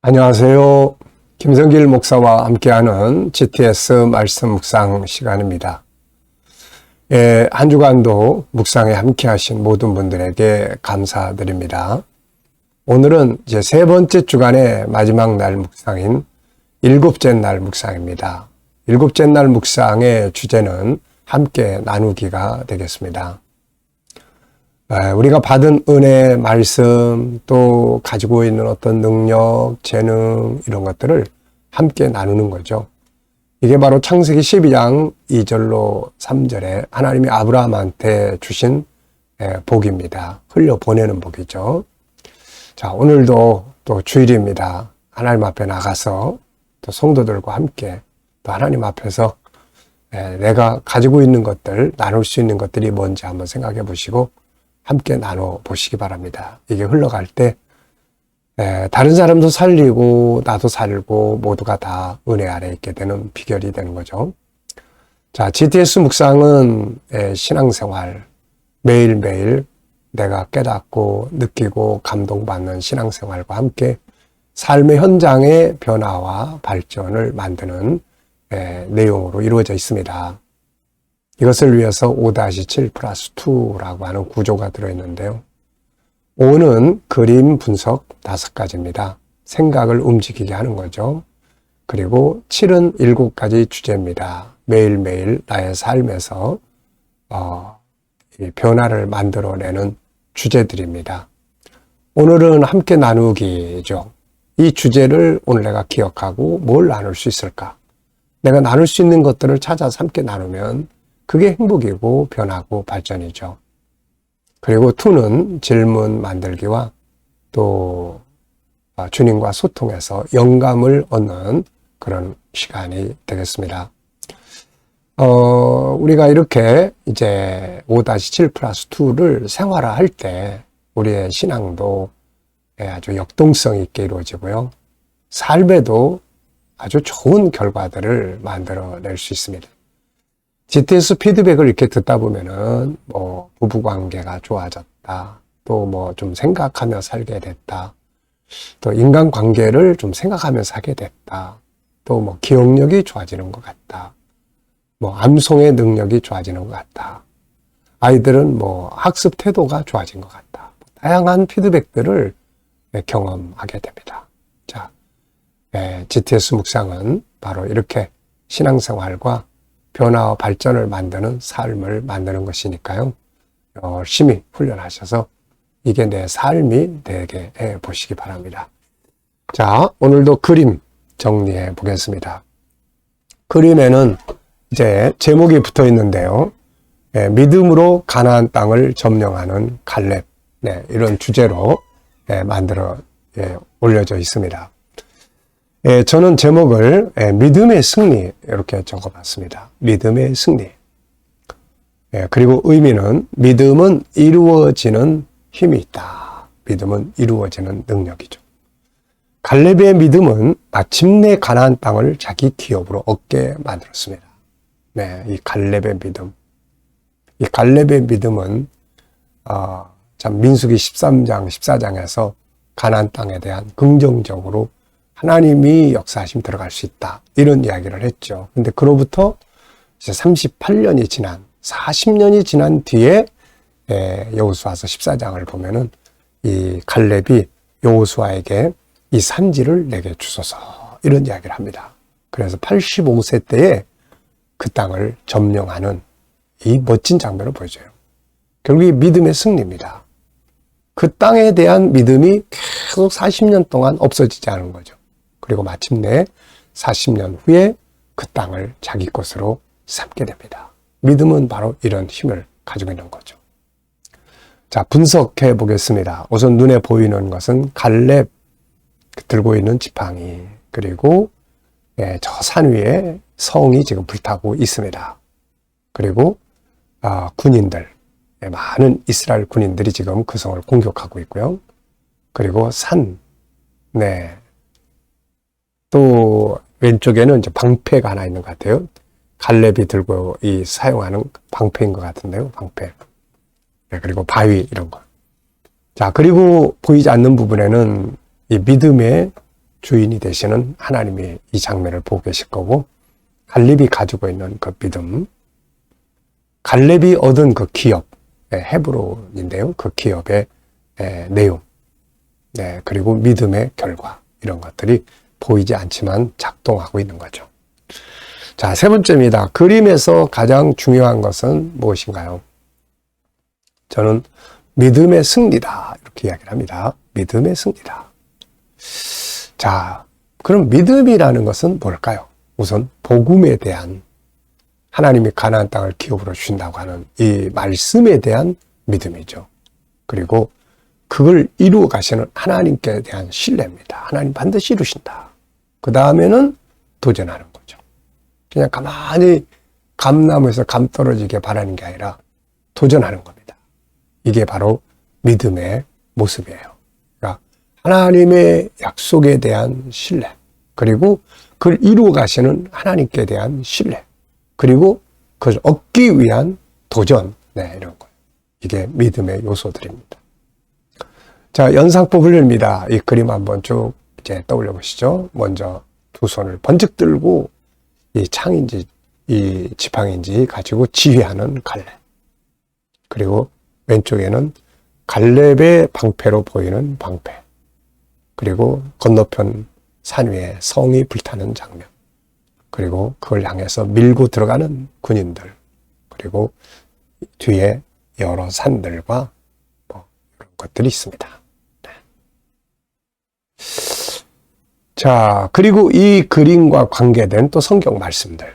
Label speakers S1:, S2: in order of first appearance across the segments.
S1: 안녕하세요. 김성길 목사와 함께하는 GTS 말씀 묵상 시간입니다. 한 주간도 묵상에 함께하신 모든 분들에게 감사드립니다. 오늘은 이제 세 번째 주간의 마지막 날 묵상인 일곱째 날 묵상입니다. 일곱째 날 묵상의 주제는 함께 나누기가 되겠습니다. 우리가 받은 은혜, 말씀, 또 가지고 있는 어떤 능력, 재능 이런 것들을 함께 나누는 거죠. 이게 바로 창세기 12장 2절로 3절에 하나님이 아브라함한테 주신 복입니다. 흘려보내는 복이죠. 자, 오늘도 또 주일입니다. 하나님 앞에 나가서 또 성도들과 함께 또 하나님 앞에서 내가 가지고 있는 것들, 나눌 수 있는 것들이 뭔지 한번 생각해 보시고 함께 나눠보시기 바랍니다. 이게 흘러갈 때 다른 사람도 살리고 나도 살고 모두가 다 은혜 아래 있게 되는 비결이 되는 거죠. 자, GTS 묵상은 신앙생활, 매일매일 내가 깨닫고 느끼고 감동받는 신앙생활과 함께 삶의 현장의 변화와 발전을 만드는 내용으로 이루어져 있습니다. 이것을 위해서 5-7 플러스 2라고 하는 구조가 들어있는데요. 5는 그림 분석 5가지입니다. 생각을 움직이게 하는 거죠. 그리고 7은 7가지 주제입니다. 매일매일 나의 삶에서 이 변화를 만들어내는 주제들입니다. 오늘은 함께 나누기죠. 이 주제를 오늘 내가 기억하고 뭘 나눌 수 있을까? 내가 나눌 수 있는 것들을 찾아서 함께 나누면 그게 행복이고 변하고 발전이죠. 그리고 2는 질문 만들기와 또 주님과 소통해서 영감을 얻는 그런 시간이 되겠습니다. 우리가 이렇게 이제 5-7 플러스 2를 생활화할 때 우리의 신앙도 아주 역동성 있게 이루어지고요. 삶에도 아주 좋은 결과들을 만들어낼 수 있습니다. GTS 피드백을 이렇게 듣다 보면은 부부관계가 좋아졌다. 또 좀 생각하며 살게 됐다. 또 인간관계를 좀 생각하면서 하게 됐다. 또 기억력이 좋아지는 것 같다. 암송의 능력이 좋아지는 것 같다. 아이들은 학습 태도가 좋아진 것 같다. 다양한 피드백들을 경험하게 됩니다. 자, GTS 묵상은 바로 이렇게 신앙생활과 변화와 발전을 만드는 삶을 만드는 것이니까요. 열심히 훈련하셔서 이게 내 삶이 되게 해 보시기 바랍니다. 자, 오늘도 그림 정리해 보겠습니다. 그림에는 이제 제목이 붙어 있는데요. 믿음으로 가나안 땅을 점령하는 갈렙. 이런 주제로 만들어 올려져 있습니다. 저는 제목을 믿음의 승리 이렇게 적어봤습니다. 믿음의 승리. 그리고 의미는 믿음은 이루어지는 힘이 있다. 믿음은 이루어지는 능력이죠. 갈렙의 믿음은 마침내 가나안 땅을 자기 기업으로 얻게 만들었습니다. 이 갈렙의 믿음. 이 갈렙의 믿음은 참 민수기 13장, 14장에서 가나안 땅에 대한 긍정적으로 하나님이 역사하시면 들어갈 수 있다. 이런 이야기를 했죠. 근데 그로부터 이제 38년이 지난, 40년이 지난 뒤에 여호수아서 14장을 보면은 이 갈렙이 여호수아에게 이 산지를 내게 주소서 이런 이야기를 합니다. 그래서 85세 때에 그 땅을 점령하는 이 멋진 장면을 보여줘요. 결국 이 믿음의 승리입니다. 그 땅에 대한 믿음이 계속 40년 동안 없어지지 않은 거죠. 그리고 마침내 40년 후에 그 땅을 자기 것으로 삼게 됩니다. 믿음은 바로 이런 힘을 가지고 있는 거죠. 자, 분석해 보겠습니다. 우선 눈에 보이는 것은 갈렙 들고 있는 지팡이, 그리고 저 산 위에 성이 지금 불타고 있습니다. 그리고 군인들, 많은 이스라엘 군인들이 지금 그 성을 공격하고 있고요. 그리고 산, 또 왼쪽에는 이제 방패가 하나 있는 것 같아요. 갈렙이 들고 사용하는 방패인 것 같은데요. 방패. 그리고 바위 이런 거. 자, 그리고 보이지 않는 부분에는 이 믿음의 주인이 되시는 하나님이 이 장면을 보고 계실 거고, 갈렙이 가지고 있는 그 믿음, 갈렙이 얻은 그 기업, 헤브론인데요. 그 기업의 내용, 그리고 믿음의 결과, 이런 것들이 보이지 않지만 작동하고 있는 거죠. 자, 세 번째입니다. 그림에서 가장 중요한 것은 무엇인가요? 저는 믿음의 승리다, 이렇게 이야기를 합니다. 믿음의 승리다. 자, 그럼 믿음이라는 것은 뭘까요? 우선 복음에 대한, 하나님이 가나안 땅을 기업으로 주신다고 하는 이 말씀에 대한 믿음이죠. 그리고 그걸 이루어 가시는 하나님께 대한 신뢰입니다. 하나님 반드시 이루신다. 그 다음에는 도전하는 거죠. 그냥 가만히 감나무에서 감 떨어지게 바라는 게 아니라 도전하는 겁니다. 이게 바로 믿음의 모습이에요. 그러니까 하나님의 약속에 대한 신뢰, 그리고 그걸 이루어 가시는 하나님께 대한 신뢰, 그리고 그걸 얻기 위한 도전, 이런 거예요. 이게 믿음의 요소들입니다. 자, 연상법 훈련입니다. 이 그림 한번 쭉 이제 떠올려 보시죠. 먼저 두 손을 번쩍 들고 이 창인지 이 지팡이인지 가지고 지휘하는 갈렙. 그리고 왼쪽에는 갈렙의 방패로 보이는 방패. 그리고 건너편 산 위에 성이 불타는 장면. 그리고 그걸 향해서 밀고 들어가는 군인들. 그리고 뒤에 여러 산들과 뭐 이런 것들이 있습니다. 자, 그리고 이 그림과 관계된 또 성경 말씀들.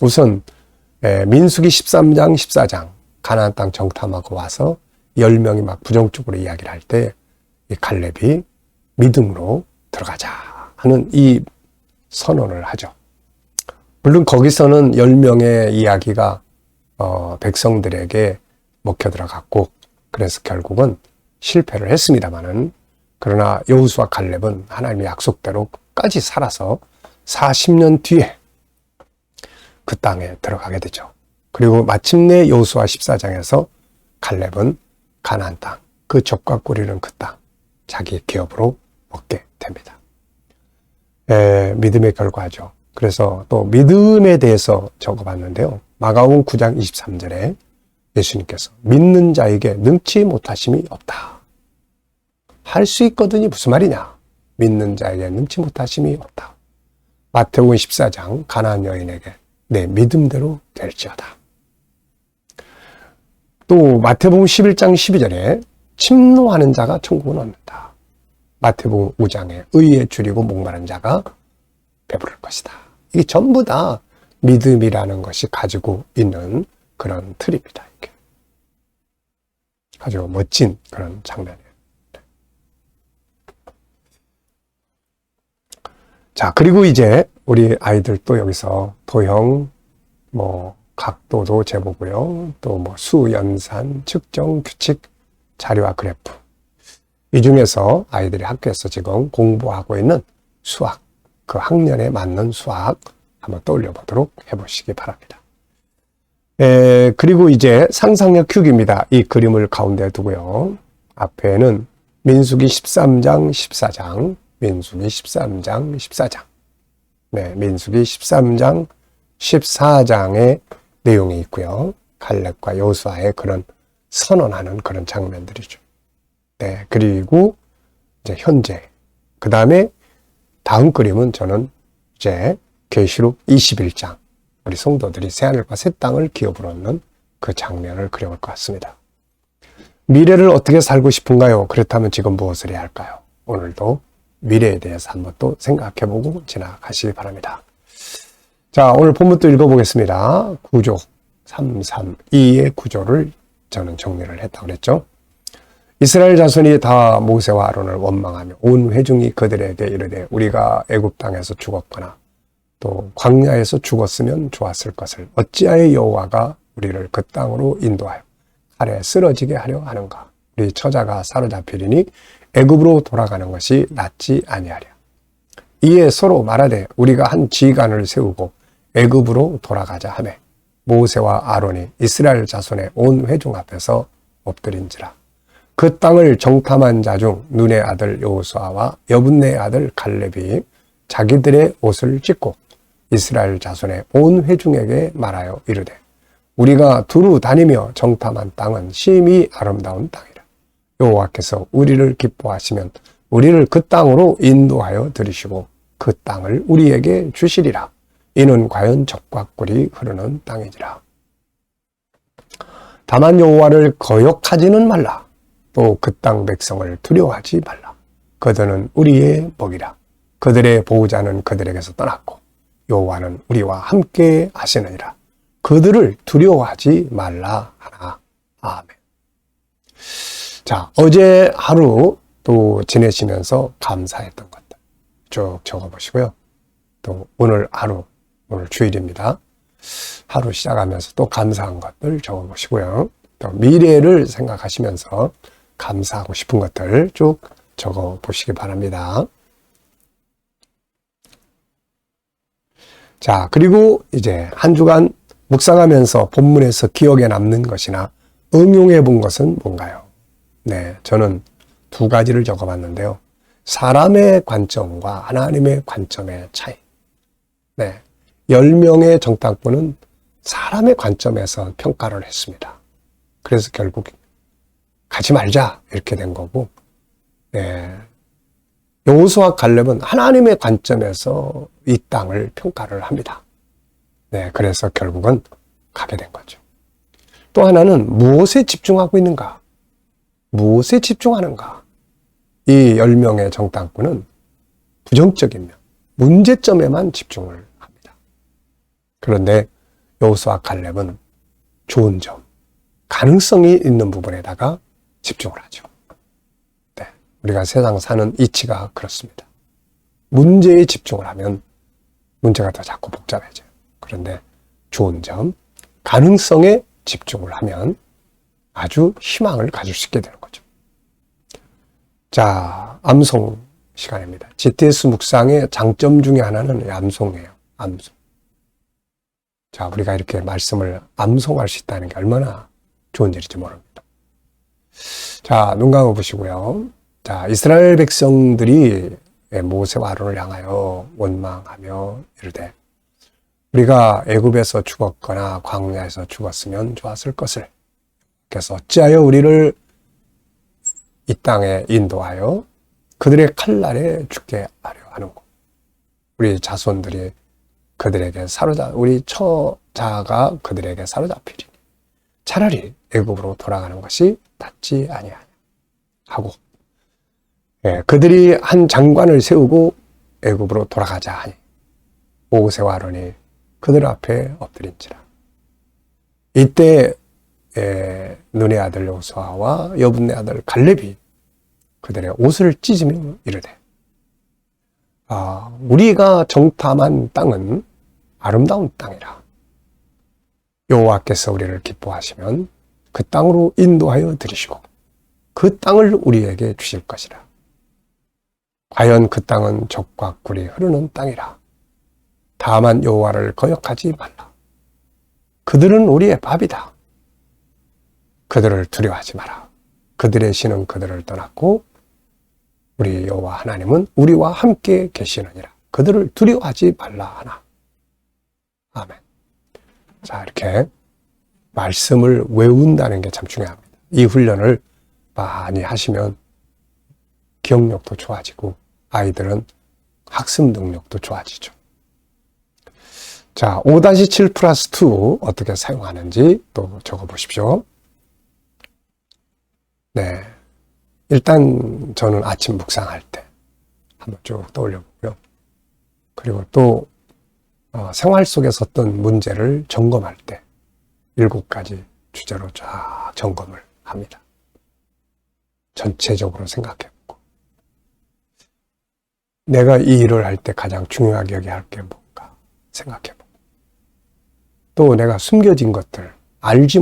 S1: 우선 민수기 13장, 14장 가나안 땅 정탐하고 와서 10명이 막 부정적으로 이야기를 할 때 이 갈렙이 믿음으로 들어가자 하는 이 선언을 하죠. 물론 거기서는 10명의 이야기가 백성들에게 먹혀 들어갔고, 그래서 결국은 실패를 했습니다마는, 그러나 여호수아 갈렙은 하나님의 약속대로 끝까지 살아서 40년 뒤에 그 땅에 들어가게 되죠. 그리고 마침내 여호수아 14장에서 갈렙은 가나안 땅, 그 젖과 꿀이는 그 땅, 자기 기업으로 얻게 됩니다. 믿음의 결과죠. 그래서 또 믿음에 대해서 적어봤는데요. 마가복음 9장 23절에 예수님께서 믿는 자에게 능치 못하심이 없다. 할 수 있거든이 무슨 말이냐? 믿는 자에게 능치 못하심이 없다. 마태복음 14장 가나안 여인에게 내 믿음대로 될지어다. 또 마태복음 11장 12절에 침노하는 자가 천국을 얻는다. 마태복음 5장에 의에 줄이고 목마른 자가 배부를 것이다. 이게 전부 다 믿음이라는 것이 가지고 있는 그런 틀입니다. 이게 아주 멋진 그런 장면이에요. 자, 그리고 이제 우리 아이들 또 여기서 도형, 각도도 재보고요. 또 수, 연산, 측정, 규칙, 자료와 그래프. 이 중에서 아이들이 학교에서 지금 공부하고 있는 수학, 그 학년에 맞는 수학 한번 떠올려 보도록 해보시기 바랍니다. 그리고 이제 상상력 큐기입니다. 이 그림을 가운데 두고요. 앞에는 민수기 13장, 14장, 민수기 13장, 14장. 민수기 13장, 14장의 내용이 있고요. 갈렙과 여호수아의 그런 선언하는 그런 장면들이죠. 그리고 이제 현재, 그 다음에 다음 그림은 저는 이제 계시록 21장, 우리 성도들이 새하늘과 새 땅을 기업으로 얻는 그 장면을 그려볼 것 같습니다. 미래를 어떻게 살고 싶은가요? 그렇다면 지금 무엇을 해야 할까요? 오늘도 미래에 대해서 한번 또 생각해보고 지나가시기 바랍니다. 자, 오늘 본문도 읽어보겠습니다. 구조 332의 구조를 저는 정리를 했다고 그랬죠. 이스라엘 자손이 다 모세와 아론을 원망하며 온 회중이 그들에게 이르되 우리가 애굽 땅에서 죽었거나 또 광야에서 죽었으면 좋았을 것을 어찌하여 여호와가 우리를 그 땅으로 인도하여 칼에 쓰러지게 하려 하는가. 우리 처자가 사로잡히리니 애굽으로 돌아가는 것이 낫지 아니하랴. 이에 서로 말하되 우리가 한 지간을 세우고 애굽으로 돌아가자 하매 모세와 아론이 이스라엘 자손의 온 회중 앞에서 엎드린지라. 그 땅을 정탐한 자 중 눈의 아들 여호수아와 여분네의 아들 갈렙이 자기들의 옷을 찢고 이스라엘 자손의 온 회중에게 말하여 이르되 우리가 두루 다니며 정탐한 땅은 심히 아름다운 땅이라. 여호와께서 우리를 기뻐하시면 우리를 그 땅으로 인도하여 들이시고 그 땅을 우리에게 주시리라. 이는 과연 젖과 꿀이 흐르는 땅이지라. 다만 여호와를 거역하지는 말라. 또 그 땅 백성을 두려워하지 말라. 그들은 우리의 먹이라. 그들의 보호자는 그들에게서 떠났고 여호와는 우리와 함께 하시느니라. 그들을 두려워하지 말라 하나. 아멘. 자, 어제 하루 또 지내시면서 감사했던 것들 쭉 적어보시고요. 또 오늘 하루, 오늘 주일입니다. 하루 시작하면서 또 감사한 것들 적어보시고요. 또 미래를 생각하시면서 감사하고 싶은 것들 쭉 적어보시기 바랍니다. 자, 그리고 이제 한 주간 묵상하면서 본문에서 기억에 남는 것이나 응용해 본 것은 뭔가요? 네, 저는 두 가지를 적어봤는데요. 사람의 관점과 하나님의 관점의 차이. 네, 10명의 정탐꾼은 사람의 관점에서 평가를 했습니다. 그래서 결국 가지 말자 이렇게 된 거고, 네, 여호수아 갈렙은 하나님의 관점에서 이 땅을 평가를 합니다. 네, 그래서 결국은 가게 된 거죠. 또 하나는 무엇에 집중하고 있는가? 무엇에 집중하는가? 이 10명의 정탐꾼은 부정적인 면, 문제점에만 집중을 합니다. 그런데 여호수아 갈렙은 좋은 점, 가능성이 있는 부분에다가 집중을 하죠. 네, 우리가 세상 사는 이치가 그렇습니다. 문제에 집중을 하면 문제가 더 자꾸 복잡해져요. 그런데 좋은 점, 가능성에 집중을 하면 아주 희망을 가질 수 있게 되는 거죠. 자, 암송 시간입니다. GTS 묵상의 장점 중에 하나는 암송이에요. 암송. 자, 우리가 이렇게 말씀을 암송할 수 있다는 게 얼마나 좋은 일인지 모릅니다. 자, 눈 감아 보시고요. 자, 이스라엘 백성들이 모세와 아론을 향하여 원망하며 이르되 우리가 애굽에서 죽었거나 광야에서 죽었으면 좋았을 것을 그래서 어찌하여 우리를 이 땅에 인도하여 그들의 칼날에 죽게 하려 하는고. 우리 자손들이 그들에게 우리 처자가 그들에게 사로잡히리니 차라리 애굽으로 돌아가는 것이 낫지 아니하냐 하고, 예, 그들이 한 장관을 세우고 애굽으로 돌아가자 하니 모세와 아론이 그들 앞에 엎드린지라. 이때 눈의 아들 여호수아와 여분네 아들 갈렙이 그들의 옷을 찢으며 이르되 우리가 정탐한 땅은 아름다운 땅이라. 여호와께서 우리를 기뻐하시면 그 땅으로 인도하여 들이시고 그 땅을 우리에게 주실 것이라. 과연 그 땅은 젖과 꿀이 흐르는 땅이라. 다만 여호와를 거역하지 말라. 그들은 우리의 밥이다. 그들을 두려워하지 마라. 그들의 신은 그들을 떠났고 우리 여호와 하나님은 우리와 함께 계시느니라. 그들을 두려워하지 말라 하나. 아멘. 자, 이렇게 말씀을 외운다는 게 참 중요합니다. 이 훈련을 많이 하시면 기억력도 좋아지고 아이들은 학습 능력도 좋아지죠. 자, 5-7 플러스 2 어떻게 사용하는지 또 적어보십시오. 네. 일단 저는 아침 묵상할 때 한번 쭉 떠올려보고요. 그리고 또 생활 속에서 어떤 문제를 점검할 때 7가지 주제로 쫙 점검을 합니다. 전체적으로 생각해보고 내가 이 일을 할 때 가장 중요하게 여겨야 할 게 뭔가 생각해보고 또 내가 숨겨진 것들, 알지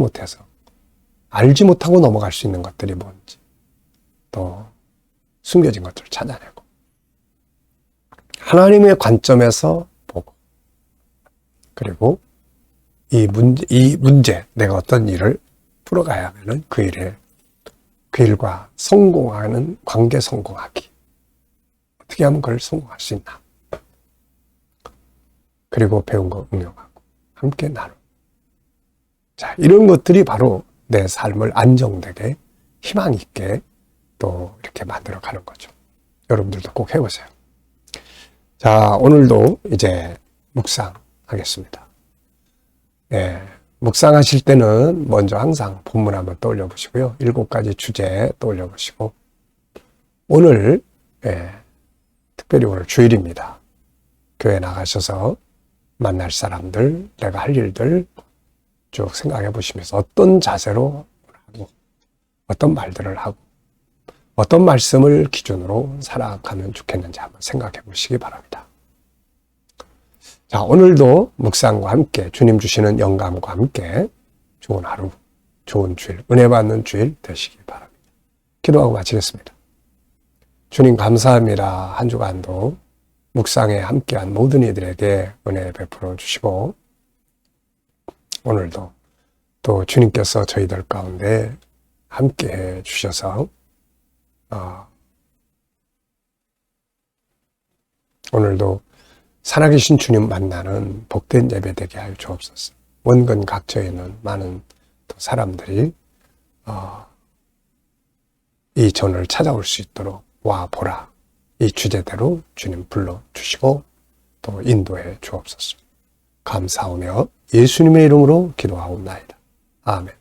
S1: 못하고 넘어갈 수 있는 것들이 뭔지 또 숨겨진 것들을 찾아내고 하나님의 관점에서 보고 그리고 이 문제 내가 어떤 일을 풀어가야 하면은 그 일에 그 일과 성공하는 관계 성공하기. 어떻게 하면 그걸 성공할 수 있나. 그리고 배운 거 응용하고 함께 나누고. 자, 이런 것들이 바로 내 삶을 안정되게 희망 있게 또 이렇게 만들어 가는 거죠. 여러분들도 꼭 해보세요. 자, 오늘도 이제 묵상하겠습니다. 네, 묵상하실 때는 먼저 항상 본문 한번 떠올려 보시고요. 7가지 주제 떠올려 보시고 오늘 특별히 오늘 주일입니다. 교회 나가셔서 만날 사람들, 내가 할 일들 쭉 생각해 보시면서 어떤 자세로 하고 어떤 말들을 하고 어떤 말씀을 기준으로 살아가면 좋겠는지 한번 생각해 보시기 바랍니다. 자, 오늘도 묵상과 함께 주님 주시는 영감과 함께 좋은 하루, 좋은 주일, 은혜 받는 주일 되시기 바랍니다. 기도하고 마치겠습니다. 주님 감사합니다. 한 주간도 묵상에 함께한 모든 이들에게 은혜 베풀어 주시고 오늘도 또 주님께서 저희들 가운데 함께해 주셔서 오늘도 살아계신 주님 만나는 복된 예배 되게 하여 주옵소서. 원근 각처에 있는 많은 사람들이 이 전을 찾아올 수 있도록 와 보라. 이 주제대로 주님 불러주시고 또 인도해 주옵소서. 감사하며 예수님의 이름으로 기도하옵나이다. 아멘.